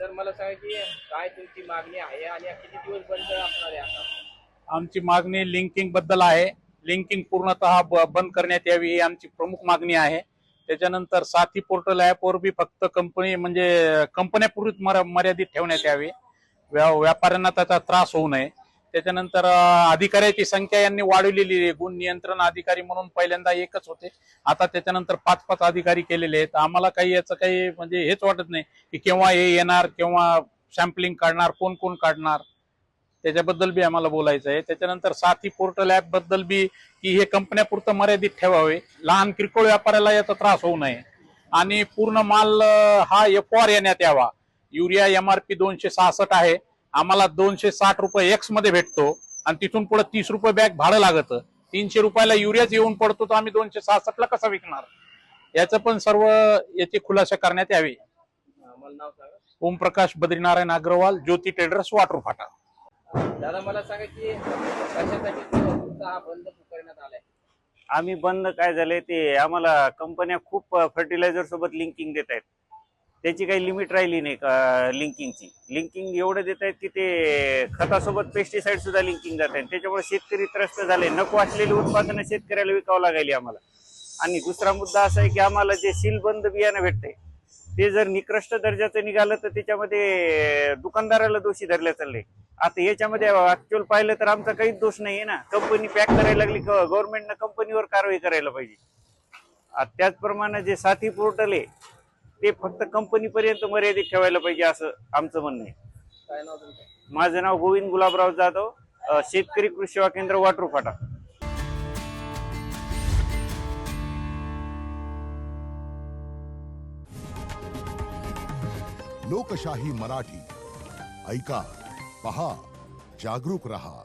तर मला सांगा की काय तुमची मागणी आहे आणि किती दिवस बंद असणार आहे आता? आमची मागणी लिंकिंग बद्दल आहे. लिंकिंग पूर्णतः बंद करण्यात यावी ही आमची प्रमुख मागणी आहे. त्याच्यानंतर साथी पोर्टल ऍपवर बी फक्त कंपनी म्हणजे कंपन्यापूर्वीच मर्यादित ठेवण्यात यावी. व्यापाऱ्यांना त्याचा त्रास होऊ नये. त्याच्यानंतर अधिकाऱ्याची संख्या यांनी वाढवलेली आहे. गुण नियंत्रण अधिकारी म्हणून पहिल्यांदा एकच होते, आता त्याच्यानंतर 5-5 अधिकारी केलेले आहेत. आम्हाला काही याचं काही म्हणजे हेच वाटत नाही की केव्हा हे येणार, केव्हा सॅम्पलिंग काढणार, कोण कोण काढणार, त्याच्याबद्दल बी आम्हाला बोलायचं आहे. त्याच्यानंतर साथी पोर्टल ऍप बद्दल बी की हे कंपन्यापुरतं मर्यादित ठेवावे, लहान किरकोळ व्यापाऱ्याला याचा त्रास होऊ नये आणि पूर्ण माल हा एफओआर येण्यात यावा. युरिया MRP 266 आहे, आम्हाला 260 रुपये एक्स मध्ये भेटतो आणि तिथून पुढे 30 रुपये बॅग भाडं लागतं. 300 रुपयाला युरियाच येऊन पडतो, तर आम्ही 266 ला कसा विकणार? याचं पण सर्व याची खुलासा करण्यात यावी. मला नाव सांगा. ओमप्रकाश बद्रीनारायण अग्रवाल, ज्योती ट्रेडर्स, वाटूर फाटा. दादा मला सांगा की कशासाठी तुमचा हा बंद करण्यात आलाय? आम्ही बंद काय झालंय ते आम्हाला कंपन्या खूप फर्टिलायझर सोबत लिंकिंग देत आहेत. त्याची काही लिमिट राहिली नाही लिंकिंगची. लिंकिंग एवढं देत आहेत की ते खतासोबत पेस्टिसाइड सुद्धा लिंकिंग जात आहे. त्याच्यामुळे शेतकरी त्रस्त झाले. नको असलेली उत्पादनं शेतकऱ्याला विकावं लागली आम्हाला. आणि दुसरा मुद्दा असा आहे की आम्हाला जे सीलबंद बियाणं भेटतंय ते जर निकृष्ट दर्जाचं निघालं तर त्याच्यामध्ये दुकानदाराला दोषी धरल्या चालले. आता याच्यामध्ये ऍक्च्युअल पाहिलं तर आमचा काहीच दोष नाहीये ना. कंपनी पॅक करायला लागली, गव्हर्नमेंटनं कंपनीवर कारवाई करायला पाहिजे. त्याचप्रमाणे जे साथी पोर्टल आहे ते फक्त कंपनीपर्यंत मर्यादित ठेवायला पाहिजे असं आमचं म्हणणं आहे. काय नाव तुमचं? माझं नाव गोविंद गुलाबराव जाधव, शेतकरी कृषी सेवा केंद्र, वाटूर फाटा. लोकशाही मराठी ऐका, पहा, जागरूक रहा.